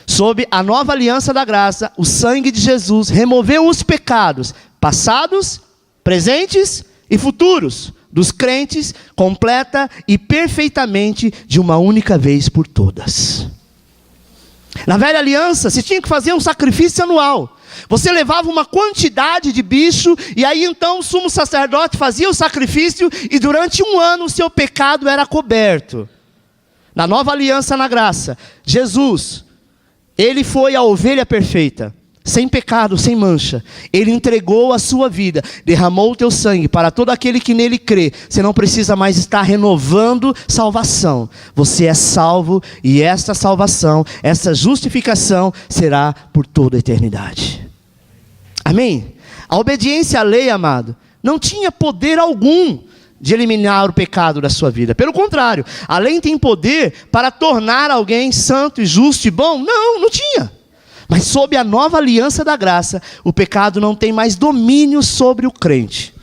Sob a nova aliança da graça, o sangue de Jesus removeu os pecados passados, presentes e futuros dos crentes, completa e perfeitamente de uma única vez por todas. Na velha aliança, você tinha que fazer um sacrifício anual. Você levava uma quantidade de bicho, e aí então o sumo sacerdote fazia o sacrifício, e durante um ano o seu pecado era coberto. Na nova aliança na graça, Jesus, ele foi a ovelha perfeita, sem pecado, sem mancha. Ele entregou a sua vida, derramou o teu sangue para todo aquele que nele crê. Você não precisa mais estar renovando salvação. Você é salvo, e esta salvação, essa justificação será por toda a eternidade. Amém? A obediência à lei, amado, não tinha poder algum de eliminar o pecado da sua vida. Pelo contrário, a lei tem poder para tornar alguém santo e justo e bom? Não tinha. Mas sob a nova aliança da graça, o pecado não tem mais domínio sobre o crente.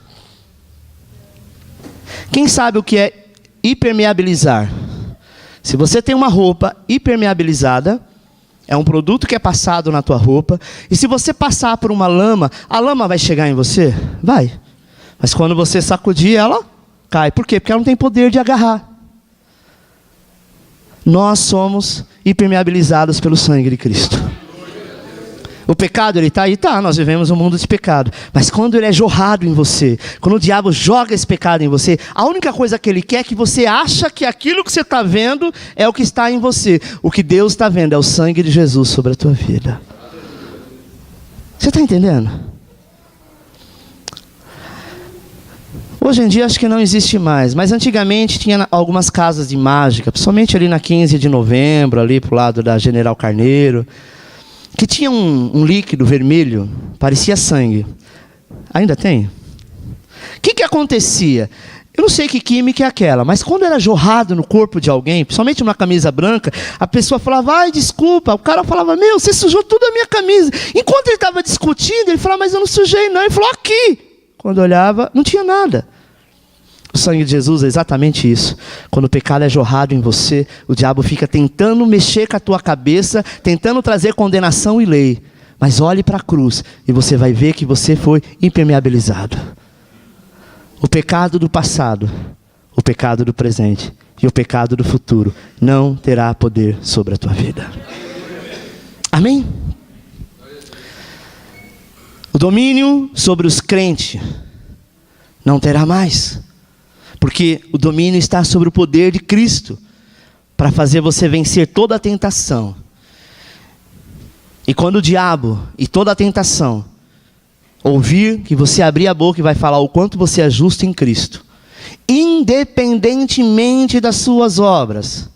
Quem sabe o que é hipermeabilizar? Se você tem uma roupa hipermeabilizada, é um produto que é passado na tua roupa, e se você passar por uma lama, a lama vai chegar em você? Vai. Mas quando você sacudir, ela cai. Por quê? Porque ela não tem poder de agarrar. Nós somos hipermeabilizados pelo sangue de Cristo. O pecado, ele está aí? Tá, nós vivemos um mundo de pecado. Mas quando ele é jorrado em você, quando o diabo joga esse pecado em você, a única coisa que ele quer é que você acha que aquilo que você está vendo é o que está em você. O que Deus está vendo é o sangue de Jesus sobre a tua vida. Você está entendendo? Hoje em dia acho que não existe mais, mas antigamente tinha algumas casas de mágica, principalmente ali na 15 de novembro, ali pro lado da General Carneiro, que tinha um líquido vermelho, parecia sangue. Ainda tem? O que acontecia? Eu não sei que química é aquela, mas quando era jorrado no corpo de alguém, principalmente numa camisa branca, a pessoa falava, ai, desculpa. O cara falava, meu, você sujou tudo a minha camisa. Enquanto ele estava discutindo, ele falava, mas eu não sujei não. Ele falou, aqui. Quando olhava, não tinha nada. O sangue de Jesus é exatamente isso. Quando o pecado é jorrado em você, o diabo fica tentando mexer com a tua cabeça, tentando trazer condenação e lei. Mas olhe para a cruz e você vai ver que você foi impermeabilizado. O pecado do passado, o pecado do presente e o pecado do futuro não terá poder sobre a tua vida. Amém? O domínio sobre os crentes não terá mais. Porque o domínio está sobre o poder de Cristo para fazer você vencer toda a tentação. E quando o diabo e toda a tentação ouvir que você abrir a boca e vai falar o quanto você é justo em Cristo, independentemente das suas obras,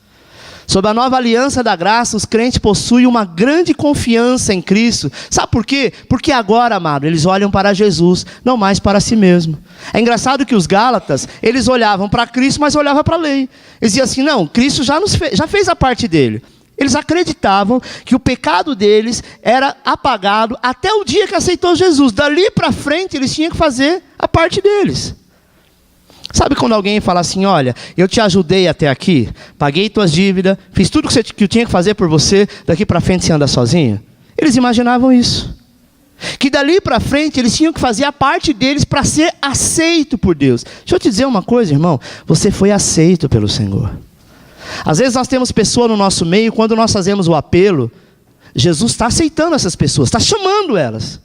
sob a nova aliança da graça, os crentes possuem uma grande confiança em Cristo. Sabe por quê? Porque agora, amado, eles olham para Jesus, não mais para si mesmo. É engraçado que os Gálatas, eles olhavam para Cristo, mas olhavam para a lei. Eles diziam assim, não, Cristo já fez a parte dele. Eles acreditavam que o pecado deles era apagado até o dia que aceitou Jesus. Dali para frente, eles tinham que fazer a parte deles. Sabe quando alguém fala assim, olha, eu te ajudei até aqui, paguei tuas dívidas, fiz tudo que eu tinha que fazer por você, daqui para frente você anda sozinho? Eles imaginavam isso. Que dali para frente eles tinham que fazer a parte deles para ser aceito por Deus. Deixa eu te dizer uma coisa, irmão, você foi aceito pelo Senhor. Às vezes nós temos pessoas no nosso meio, quando nós fazemos o apelo, Jesus está aceitando essas pessoas, está chamando elas.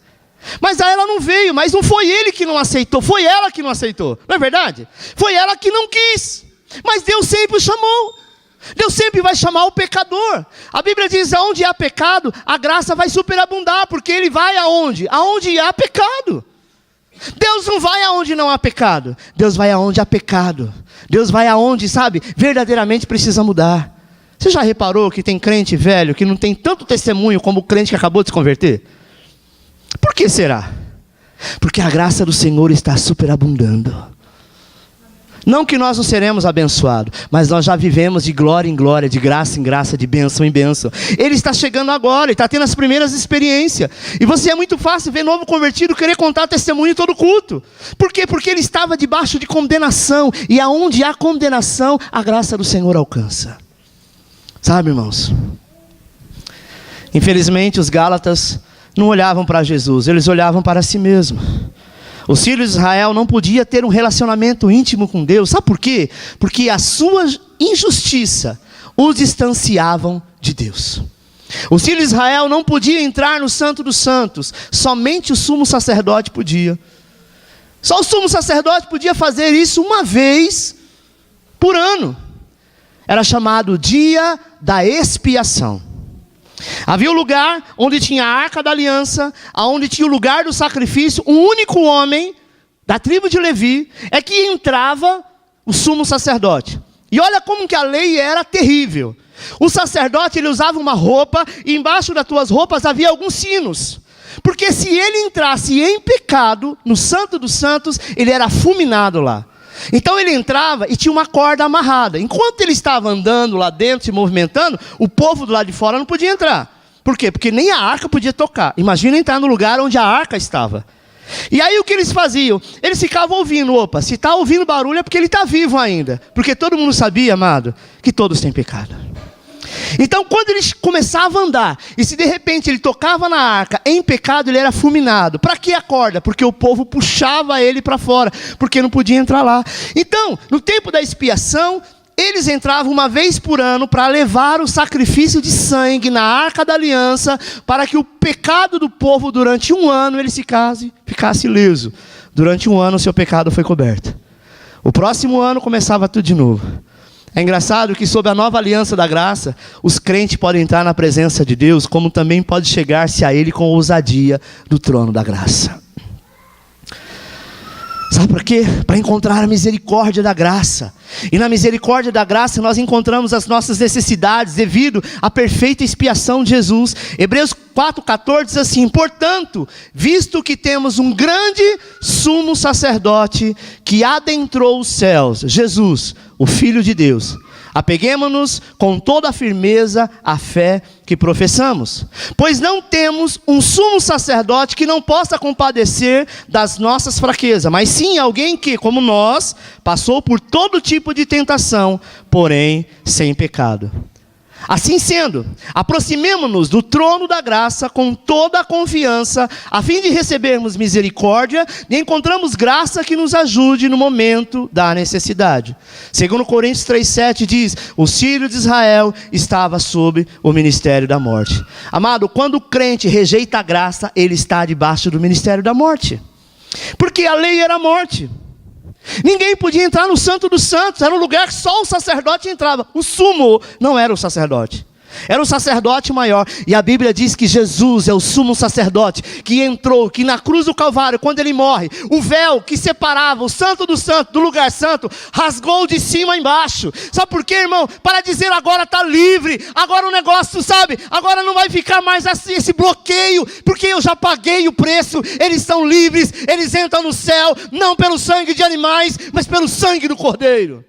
Mas aí ela não veio, mas não foi ele que não aceitou, foi ela que não aceitou, não é verdade? Foi ela que não quis, mas Deus sempre o chamou. Deus sempre vai chamar o pecador. A Bíblia diz, aonde há pecado, a graça vai superabundar, porque ele vai aonde? Aonde há pecado. Deus não vai aonde não há pecado, Deus vai aonde há pecado. Deus vai aonde, sabe, verdadeiramente precisa mudar. Você já reparou que tem crente velho que não tem tanto testemunho como o crente que acabou de se converter? Por que será? Porque a graça do Senhor está superabundando. Não que nós não seremos abençoados, mas nós já vivemos de glória em glória, de graça em graça, de bênção em bênção. Ele está chegando agora, ele está tendo as primeiras experiências. E você é muito fácil ver novo convertido querer contar testemunho em todo culto. Por quê? Porque ele estava debaixo de condenação. E aonde há condenação, a graça do Senhor alcança. Sabe, irmãos? Infelizmente, os Gálatas não olhavam para Jesus, eles olhavam para si mesmos. Os filhos de Israel não podiam ter um relacionamento íntimo com Deus. Sabe por quê? Porque a sua injustiça os distanciavam de Deus. Os filhos de Israel não podiam entrar no Santo dos Santos. Somente o sumo sacerdote podia. Só o sumo sacerdote podia fazer isso uma vez por ano. Era chamado Dia da Expiação. Havia um lugar onde tinha a Arca da Aliança, onde tinha o lugar do sacrifício. Um único homem da tribo de Levi é que entrava o sumo sacerdote. E olha como que a lei era terrível. O sacerdote, ele usava uma roupa, e embaixo das tuas roupas havia alguns sinos. Porque se ele entrasse em pecado no Santo dos Santos, ele era fulminado lá. Então ele entrava e tinha uma corda amarrada. Enquanto ele estava andando lá dentro, se movimentando, o povo do lado de fora não podia entrar. Por quê? Porque nem a arca podia tocar. Imagina entrar no lugar onde a arca estava. E aí o que eles faziam? Eles ficavam ouvindo. Opa, se está ouvindo barulho é porque ele está vivo ainda. Porque todo mundo sabia, amado, que todos têm pecado. Então quando ele começava a andar, e se de repente ele tocava na arca em pecado, ele era fulminado. Para que a corda? Porque o povo puxava ele para fora, porque não podia entrar lá. Então, no tempo da expiação, eles entravam uma vez por ano para levar o sacrifício de sangue na Arca da Aliança, para que o pecado do povo durante um ano ele ficasse liso. Durante um ano o seu pecado foi coberto. O próximo ano começava tudo de novo. É engraçado que sob a nova aliança da graça, os crentes podem entrar na presença de Deus, como também pode chegar-se a Ele com ousadia do trono da graça. Sabe por quê? Para encontrar a misericórdia da graça. E na misericórdia da graça nós encontramos as nossas necessidades devido à perfeita expiação de Jesus. Hebreus 4,14 diz assim: portanto, visto que temos um grande sumo sacerdote que adentrou os céus, Jesus, o Filho de Deus, apeguemo-nos com toda a firmeza à fé que professamos, pois não temos um sumo sacerdote que não possa compadecer das nossas fraquezas, mas sim alguém que, como nós, passou por todo tipo de tentação, porém sem pecado. Assim sendo, aproximemo-nos do trono da graça com toda a confiança, a fim de recebermos misericórdia e encontramos graça que nos ajude no momento da necessidade. Segundo Coríntios 3,7 diz: os filhos de Israel estavam sob o ministério da morte. Amado, quando o crente rejeita a graça, ele está debaixo do ministério da morte, porque a lei era a morte. Ninguém podia entrar no Santo dos Santos, era um lugar que só o sacerdote entrava. O sumo não era o sacerdote, era o sacerdote maior. E a Bíblia diz que Jesus é o sumo sacerdote que entrou, que na cruz do Calvário, quando ele morre, o véu que separava o Santo do Santo do lugar santo, rasgou de cima a embaixo. Sabe por quê, irmão? Para dizer: agora está livre, agora o negócio, sabe, agora não vai ficar mais assim, esse bloqueio, porque eu já paguei o preço, eles são livres, eles entram no céu, não pelo sangue de animais, mas pelo sangue do Cordeiro.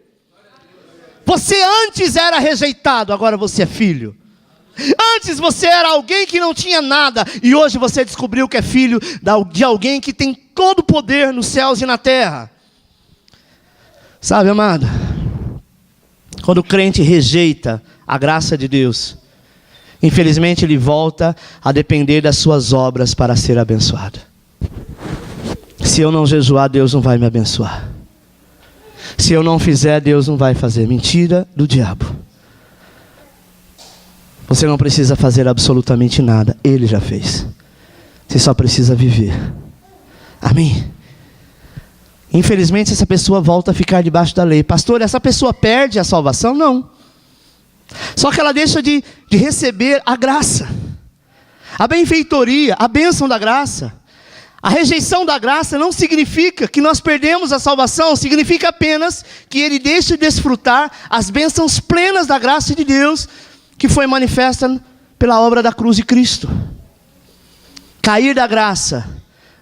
Você antes era rejeitado, agora você é filho. Antes você era alguém que não tinha nada, e hoje você descobriu que é filho de alguém que tem todo o poder nos céus e na terra. Sabe, amado, quando o crente rejeita a graça de Deus, infelizmente ele volta a depender das suas obras para ser abençoado. Se eu não jejuar, Deus não vai me abençoar. Se eu não fizer, Deus não vai fazer. Mentira do diabo. Você não precisa fazer absolutamente nada, Ele já fez. Você só precisa viver. Amém? Infelizmente essa pessoa volta a ficar debaixo da lei. Pastor, essa pessoa perde a salvação? Não. Só que ela deixa de receber a graça, a benfeitoria, a bênção da graça. A rejeição da graça não significa que nós perdemos a salvação, significa apenas que ele deixa de desfrutar as bênçãos plenas da graça de Deus, que foi manifesta pela obra da cruz de Cristo. Cair da graça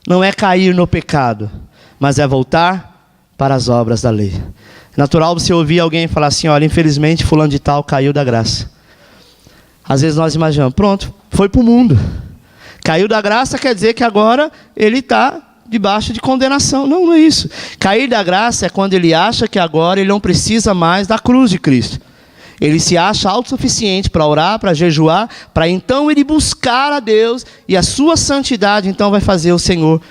não é cair no pecado, mas é voltar para as obras da lei. É natural você ouvir alguém falar assim: olha, infelizmente fulano de tal caiu da graça. Às vezes nós imaginamos, pronto, foi para o mundo. Caiu da graça quer dizer que agora ele está debaixo de condenação. Não, não é isso. Cair da graça é quando ele acha que agora ele não precisa mais da cruz de Cristo. Ele se acha autossuficiente para orar, para jejuar, para então ele buscar a Deus, e a sua santidade então vai fazer o Senhor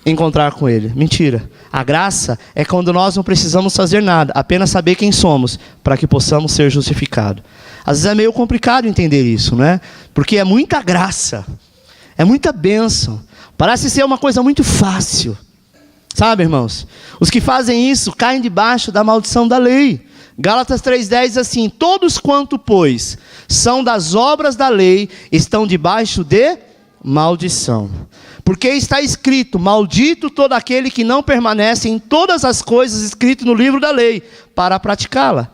encontrar com ele. Mentira. A graça é quando nós não precisamos fazer nada, apenas saber quem somos, para que possamos ser justificados. Às vezes é meio complicado entender isso, não é? Porque é muita graça, é muita bênção, parece ser uma coisa muito fácil. Sabe, irmãos? Os que fazem isso caem debaixo da maldição da lei. Gálatas 3,10 diz assim: todos quanto, pois, são das obras da lei, estão debaixo de maldição. Porque está escrito: maldito todo aquele que não permanece em todas as coisas escritas no livro da lei, para praticá-la.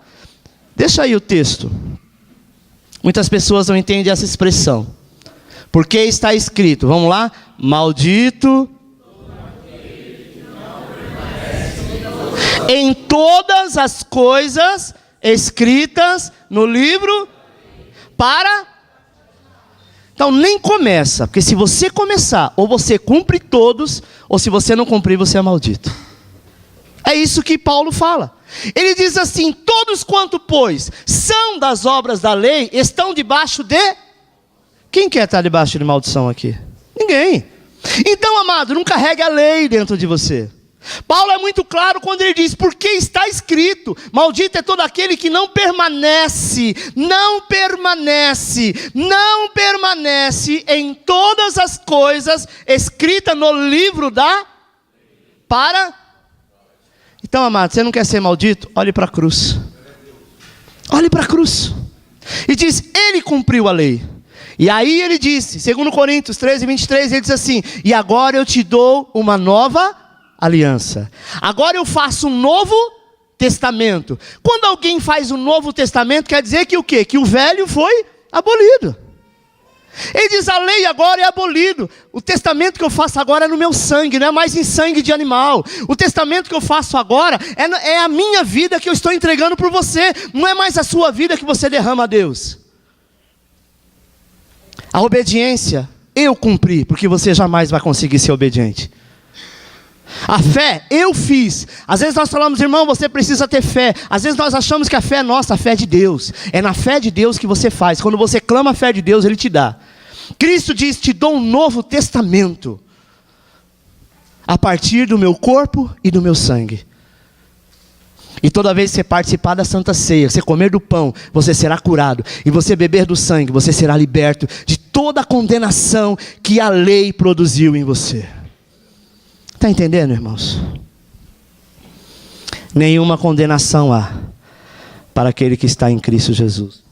Deixa aí o texto. Muitas pessoas não entendem essa expressão. Porque está escrito, vamos lá? Maldito em todas as coisas escritas no livro para... Então nem começa, porque se você começar, ou você cumpre todos, ou se você não cumprir, você é maldito. É isso que Paulo fala. Ele diz assim: todos quanto, pois, são das obras da lei, estão debaixo de... Quem quer estar debaixo de maldição aqui? Ninguém. Então, amado, não carregue a lei dentro de você. Paulo é muito claro quando ele diz: porque está escrito, maldito é todo aquele que não permanece em todas as coisas escritas no livro da... Para... Então, amado, você não quer ser maldito? Olhe para a cruz. Olhe para a cruz. E diz: ele cumpriu a lei. E aí ele disse, segundo Coríntios 13:23, ele diz assim: e agora eu te dou uma nova aliança. Agora eu faço um novo testamento. Quando alguém faz um novo testamento, quer dizer que o quê? Que o velho foi abolido. Ele diz, a lei agora é abolido. O testamento que eu faço agora é no meu sangue, não é mais em sangue de animal. O testamento que eu faço agora é a minha vida que eu estou entregando por você. Não é mais a sua vida que você derrama a Deus. A obediência, eu cumpri, porque você jamais vai conseguir ser obediente. A fé, eu fiz. Às vezes nós falamos, irmão, você precisa ter fé. Às vezes nós achamos que a fé é nossa, a fé é de Deus. É na fé de Deus que você faz. Quando você clama a fé de Deus, Ele te dá. Cristo diz, te dou um novo testamento. A partir do meu corpo e do meu sangue. E toda vez que você participar da Santa Ceia, você comer do pão, você será curado. E você beber do sangue, você será liberto de toda a condenação que a lei produziu em você. Está entendendo, irmãos? Nenhuma condenação há para aquele que está em Cristo Jesus.